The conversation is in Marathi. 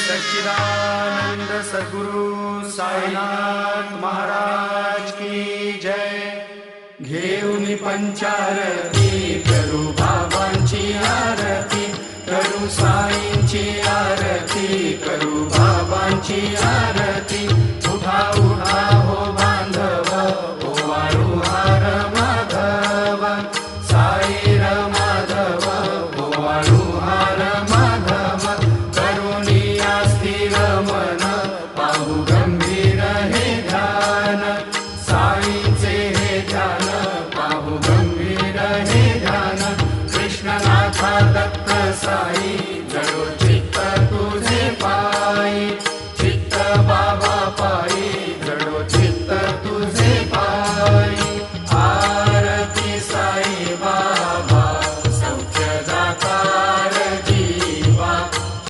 सच्चिदानंद सद्गुरु साईनाथ महाराज की जय। घेऊन पंचारती करू बाबांची आरती, करू साईंची आरती, करू बाबांची आरती।